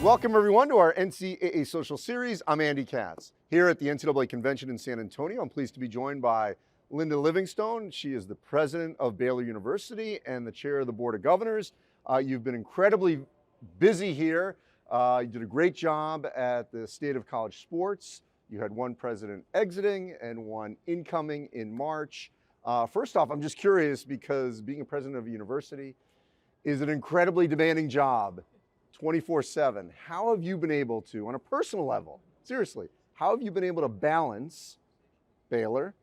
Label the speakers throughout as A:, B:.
A: Welcome everyone to our NCAA Social Series. I'm Andy Katz. Here at the NCAA Convention in San Antonio, I'm pleased to be joined by Linda Livingstone. She is the president of Baylor University and the chair of the Board of Governors. You've been incredibly busy here. You did a great job at the State of College Sports. You had one president exiting and one incoming in March. First off, I'm just curious because being a president of a university is an incredibly demanding job, 24/7. How have you been able to, on a personal level, seriously, how have you been able to balance Baylor,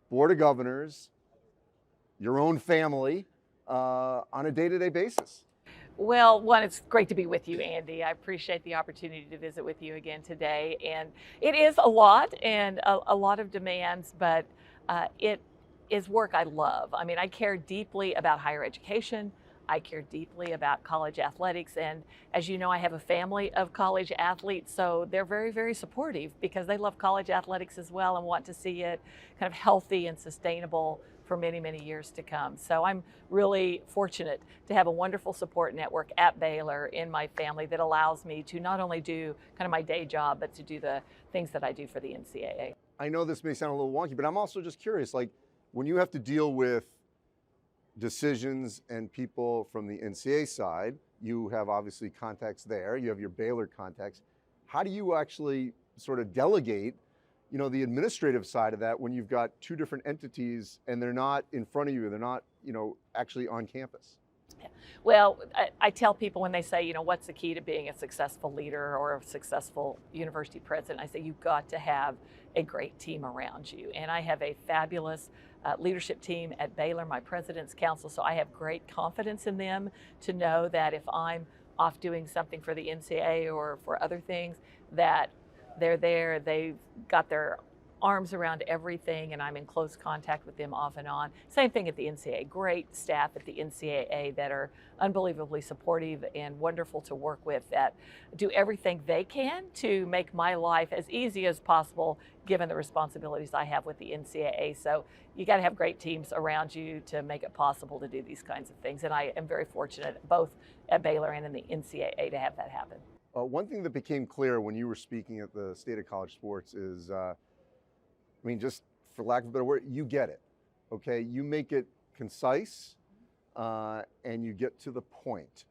A: Board of Governors, your own family on a day-to-day basis?
B: Well, one, it's great to be with you, Andy. I appreciate the opportunity to visit with you again today. And it is a lot and a lot of demands, but it is work I love. I mean, I care deeply about higher education. I care deeply about college athletics. And as you know, I have a family of college athletes, so they're very, very supportive because they love college athletics as well and want to see it kind of healthy and sustainable for many, many years to come. So I'm really fortunate to have a wonderful support network at Baylor in my family that allows me to not only do kind of my day job, but to do the things that I do for the NCAA.
A: I know this may sound a little wonky, but I'm also just curious, like when you have to deal with decisions and people from the NCAA side, you have obviously contacts there, you have your Baylor contacts. How do you actually sort of delegate, you know, the administrative side of that when you've got two different entities and they're not in front of you, they're not, you know, actually on campus?
B: Well, I tell people when they say, you know, what's the key to being a successful leader or a successful university president? I say, you've got to have a great team around you. And I have a fabulous leadership team at Baylor, my president's council. So I have great confidence in them to know that if I'm off doing something for the NCAA or for other things, that they're there, they've got their arms around everything, and I'm in close contact with them off and on. Same thing at the NCAA. Great staff at the NCAA that are unbelievably supportive and wonderful to work with, that do everything they can to make my life as easy as possible given the responsibilities I have with the NCAA. So you got to have great teams around you to make it possible to do these kinds of things, and I am very fortunate both at Baylor and in the NCAA to have that happen.
A: One thing that became clear when you were speaking at the State of College Sports is, I mean, just for lack of a better word, you get it, okay? You make it concise and you get to the point.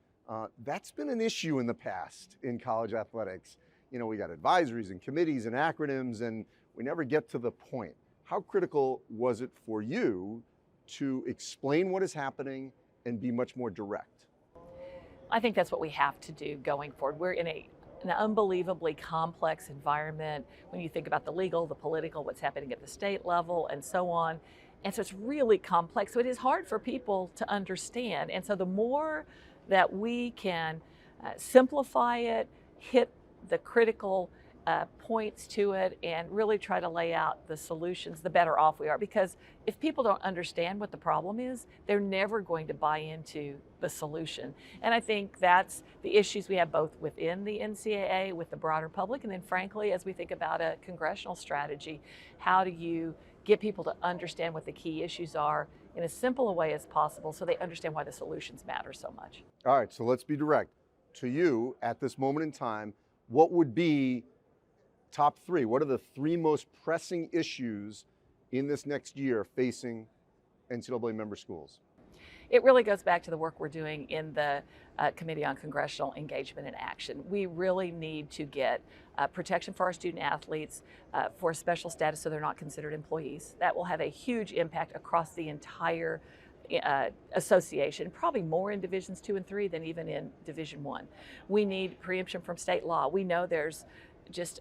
A: That's been an issue in the past in college athletics. You know, we got advisories and committees and acronyms and we never get to the point. How critical was it for you to explain what is happening and be much more direct?
B: I think that's what we have to do going forward. We're in an unbelievably complex environment when you think about the legal, the political, what's happening at the state level, and so on. And so it's really complex. So it is hard for people to understand. And so the more that we can simplify it, hit the critical points to it, and really try to lay out the solutions, the better off we are. Because if people don't understand what the problem is, they're never going to buy into the solution. And I think that's the issues we have both within the NCAA, with the broader public, and then frankly, as we think about a congressional strategy, how do you get people to understand what the key issues are in as simple a way as possible so they understand why the solutions matter so much?
A: All right, so let's be direct. To you, at this moment in time, what would be top three? What are the three most pressing issues in this next year facing NCAA member schools?
B: It really goes back to the work we're doing in the Committee on Congressional Engagement and Action. We really need to get protection for our student athletes for special status so they're not considered employees. That will have a huge impact across the entire association, probably more in Divisions 2 and 3 than even in Division 1. We need preemption from state law. We know there's just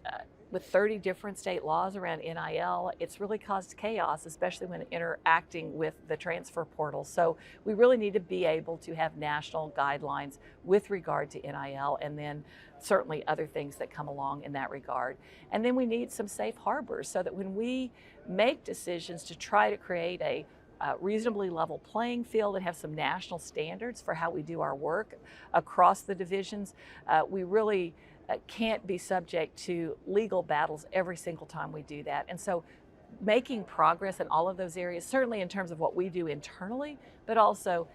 B: with 30 different state laws around NIL, it's really caused chaos, especially when interacting with the transfer portal. So we really need to be able to have national guidelines with regard to NIL, and then certainly other things that come along in that regard. And then we need some safe harbors so that when we make decisions to try to create a reasonably level playing field and have some national standards for how we do our work across the divisions, we really can't be subject to legal battles every single time we do that. And so making progress in all of those areas, certainly in terms of what we do internally, but also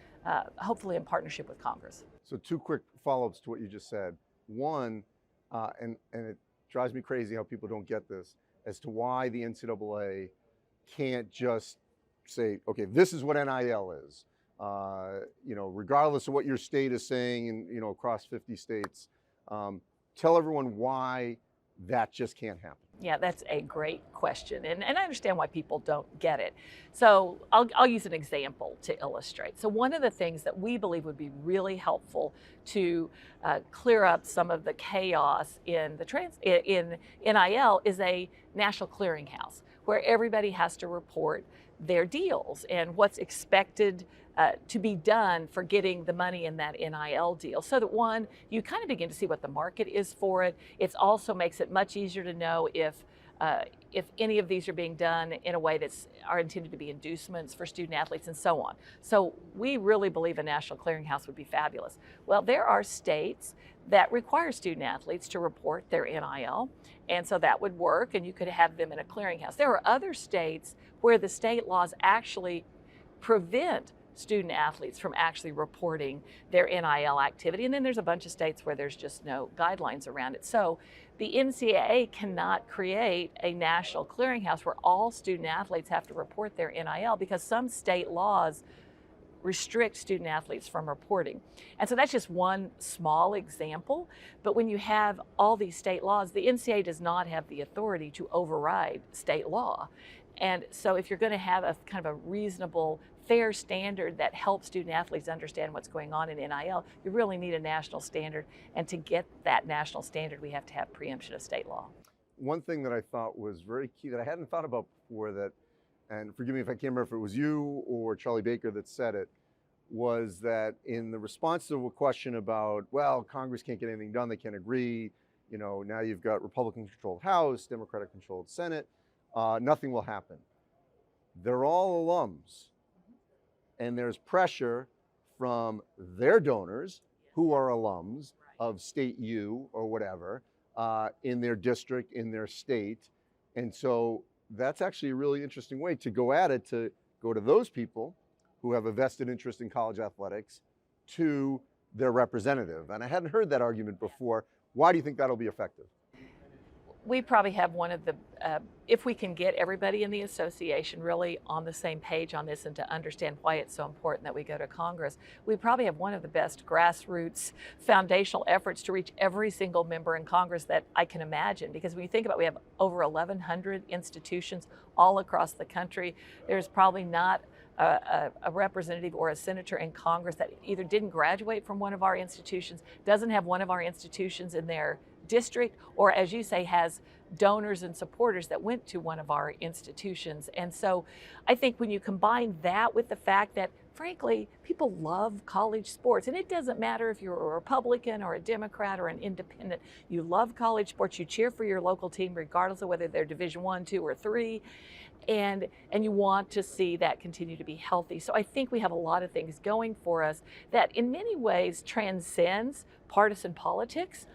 B: hopefully in partnership with Congress.
A: So two quick follow-ups to what you just said. One, and it drives me crazy how people don't get this, as to why the NCAA can't just say, okay, this is what NIL is. Regardless of what your state is saying, and across 50 states, tell everyone why that just can't happen.
B: Yeah, that's a great question. And I understand why people don't get it. So I'll use an example to illustrate. So one of the things that we believe would be really helpful to clear up some of the chaos in in NIL is a national clearinghouse where everybody has to report their deals and what's expected to be done for getting the money in that NIL deal, so that one, you kind of begin to see what the market is for it. It also makes it much easier to know if any of these are being done in a way that's are intended to be inducements for student athletes and so on. So we really believe a national clearinghouse would be fabulous. Well, there are states that require student athletes to report their NIL, and so that would work, and you could have them in a clearinghouse. There are other states where the state laws actually prevent student athletes from actually reporting their NIL activity. And then there's a bunch of states where there's just no guidelines around it. So the NCAA cannot create a national clearinghouse where all student athletes have to report their NIL because some state laws restrict student athletes from reporting. And so that's just one small example. But when you have all these state laws, the NCAA does not have the authority to override state law. And so if you're going to have a kind of a reasonable, fair standard that helps student athletes understand what's going on in NIL, you really need a national standard. And to get that national standard, we have to have preemption of state law.
A: One thing that I thought was very key that I hadn't thought about before, that, and forgive me if I can't remember if it was you or Charlie Baker that said it, was that in the response to a question about, well, Congress can't get anything done, they can't agree, now you've got Republican-controlled House, Democratic-controlled Senate, nothing will happen. They're all alums, and there's pressure from their donors who are alums of State U or whatever, in their district, in their state. And so that's actually a really interesting way to go at it, to go to those people who have a vested interest in college athletics to their representative. And I hadn't heard that argument before. Why do you think that'll be effective?
B: We probably have one of the, if we can get everybody in the association really on the same page on this and to understand why it's so important that we go to Congress, we probably have one of the best grassroots foundational efforts to reach every single member in Congress that I can imagine. Because when you think about it, we have over 1,100 institutions all across the country. There's probably not a representative or a senator in Congress that either didn't graduate from one of our institutions, doesn't have one of our institutions in their district, or as you say, has donors and supporters that went to one of our institutions. And so I think when you combine that with the fact that, frankly, people love college sports, and it doesn't matter if you're a Republican or a Democrat or an independent, you love college sports, you cheer for your local team regardless of whether they're Division I, II, or III, and you want to see that continue to be healthy. So I think we have a lot of things going for us that in many ways transcends partisan politics.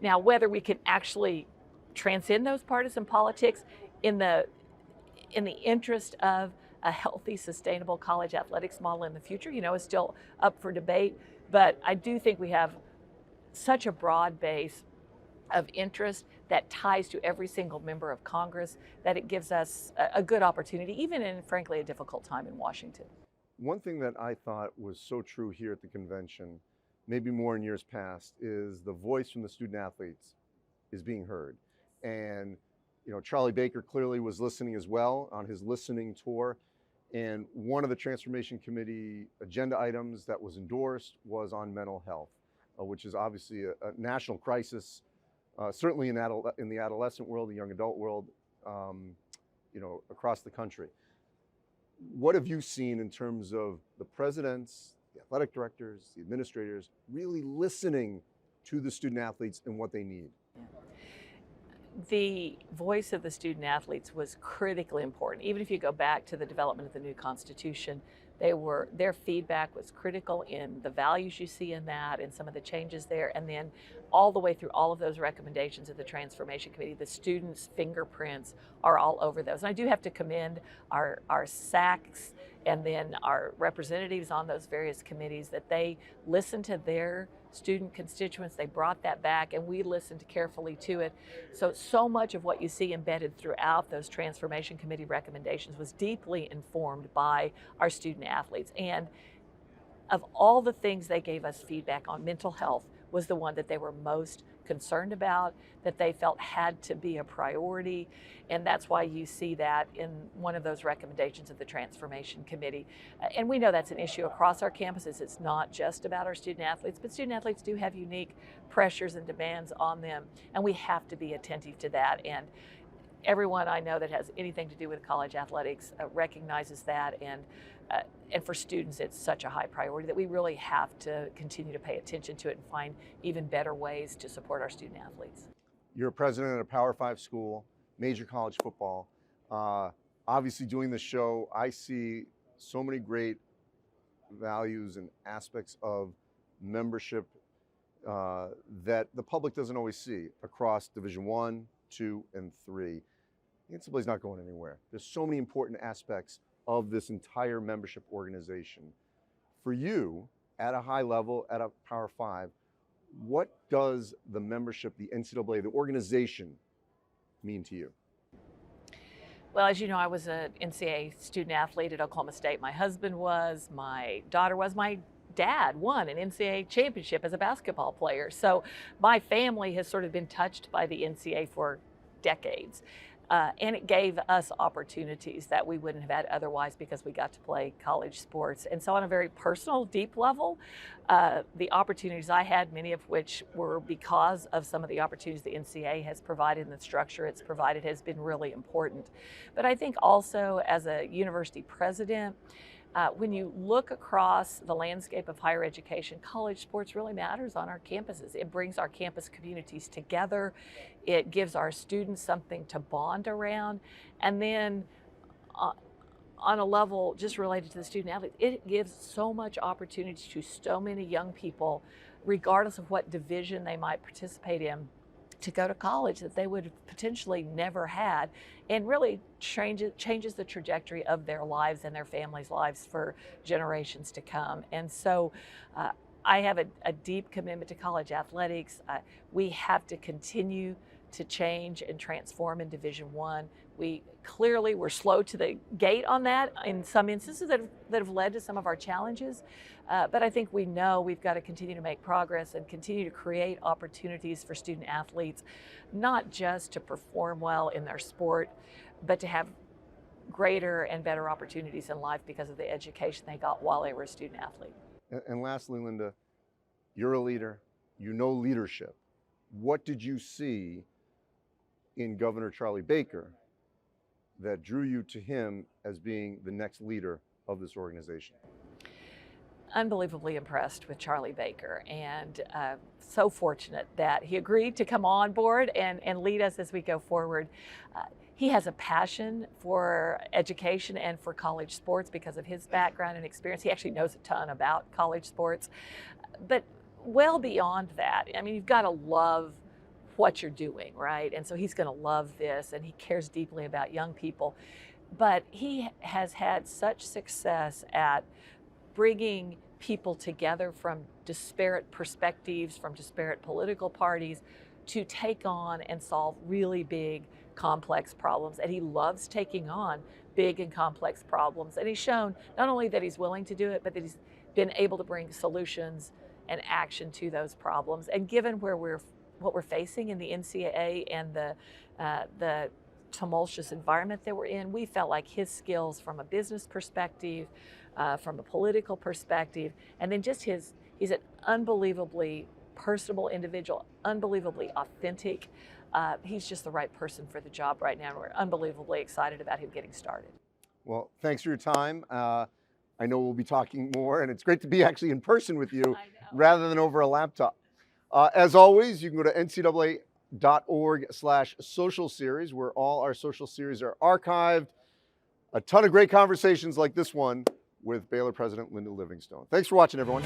B: Now, whether we can actually transcend those partisan politics in the interest of a healthy, sustainable college athletics model in the future, is still up for debate. But I do think we have such a broad base of interest that ties to every single member of Congress that it gives us a good opportunity, even in, frankly, a difficult time in Washington.
A: One thing that I thought was so true here at the convention, maybe more in years past, is the voice from the student athletes is being heard. And Charlie Baker clearly was listening as well on his listening tour. And one of the Transformation Committee agenda items that was endorsed was on mental health, which is obviously a national crisis, certainly in the adolescent world, the young adult world, across the country. What have you seen in terms of the presidents, the athletic directors, the administrators, really listening to the student athletes and what they need?
B: The voice of the student athletes was critically important. Even if you go back to the development of the new Constitution, their feedback was critical in the values you see in that and some of the changes there. And then all the way through all of those recommendations of the Transformation Committee. The students' fingerprints are all over those. And I do have to commend our SACs and then our representatives on those various committees, that they listened to their student constituents, they brought that back, and we listened carefully to it. So much of what you see embedded throughout those Transformation Committee recommendations was deeply informed by our student athletes. And of all the things they gave us feedback on, mental health was the one that they were most concerned about, that they felt had to be a priority. And that's why you see that in one of those recommendations of the Transformation Committee. And we know that's an issue across our campuses. It's not just about our student athletes, but student athletes do have unique pressures and demands on them, and we have to be attentive to that. And everyone I know that has anything to do with college athletics recognizes that, and for students it's such a high priority that we really have to continue to pay attention to it and find even better ways to support our student athletes.
A: You're a president at a Power 5 school, major college football. Obviously doing this show, I see so many great values and aspects of membership that the public doesn't always see across Division 1, 2, and 3. The NCAA is not going anywhere. There's so many important aspects of this entire membership organization. For you, at a high level, at a Power 5, what does the membership, the NCAA, the organization, mean to you?
B: Well, as you know, I was an NCAA student athlete at Oklahoma State. My husband was, my daughter was, my dad won an NCAA championship as a basketball player. So my family has sort of been touched by the NCAA for decades. And it gave us opportunities that we wouldn't have had otherwise because we got to play college sports. And so on a very personal, deep level, the opportunities I had, many of which were because of some of the opportunities the NCAA has provided and the structure it's provided, has been really important. But I think also as a university president, when you look across the landscape of higher education, college sports really matters on our campuses. It brings our campus communities together. It gives our students something to bond around. And then on a level just related to the student athletes, it gives so much opportunity to so many young people, regardless of what division they might participate in, to go to college that they would have potentially never had, and really changes the trajectory of their lives and their families' lives for generations to come. And so I have a deep commitment to college athletics. We have to continue to change and transform in Division I. We clearly were slow to the gate on that in some instances that have led to some of our challenges. But I think we know we've got to continue to make progress and continue to create opportunities for student athletes, not just to perform well in their sport, but to have greater and better opportunities in life because of the education they got while they were a student athlete.
A: And lastly, Linda, you're a leader, you know leadership. What did you see in Governor Charlie Baker that drew you to him as being the next leader of this organization?
B: Unbelievably impressed with Charlie Baker, and so fortunate that he agreed to come on board and lead us as we go forward. He has a passion for education and for college sports because of his background and experience. He actually knows a ton about college sports. But well beyond that, I mean, you've got to love what you're doing, right? And so he's going to love this, and he cares deeply about young people. But he has had such success at bringing people together from disparate perspectives, from disparate political parties, to take on and solve really big, complex problems. And he loves taking on big and complex problems. And he's shown not only that he's willing to do it, but that he's been able to bring solutions and action to those problems. And given what we're facing in the NCAA and the tumultuous environment that we're in, we felt like his skills from a business perspective, from a political perspective, and then just he's an unbelievably personable individual, unbelievably authentic. He's just the right person for the job right now, and we're unbelievably excited about him getting started. Well,
A: thanks for your time. I know we'll be talking more, and it's great to be actually in person with you rather than over a laptop. As always, you can go to ncaa.org/social series, where all our social series are archived. A ton of great conversations like this one with Baylor President Linda Livingstone. Thanks for watching, everyone.